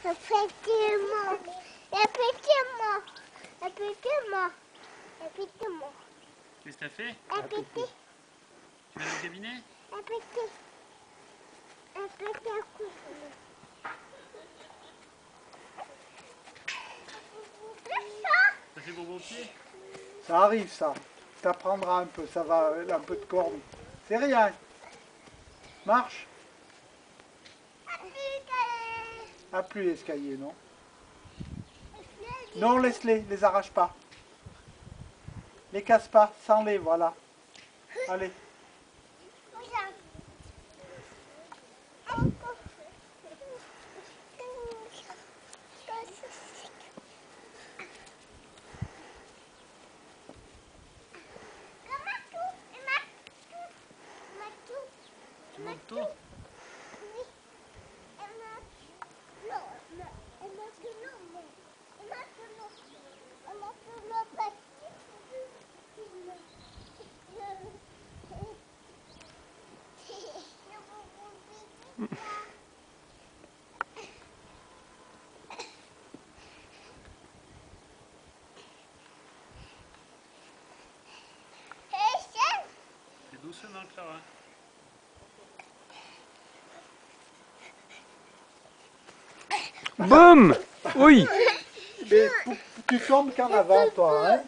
Effectivement. Effectivement. Effectivement. Effectivement. Qu'est-ce que t'as fait? Effectivement. Tu vas au cabinet? Effectivement. Effectivement. Ça fait bonbon pied? Ça arrive ça. T'apprendras un peu, ça va, un peu de corne. C'est rien. Marche. Ah, plus l'escalier, non? Non, laisse-les, les arrache pas. Les casse pas, sans-les, voilà. Allez. Tu montes tôt? C'est doucement, Clara. Boum! Oui! Mais tu tombes qu'en avant, toi, hein?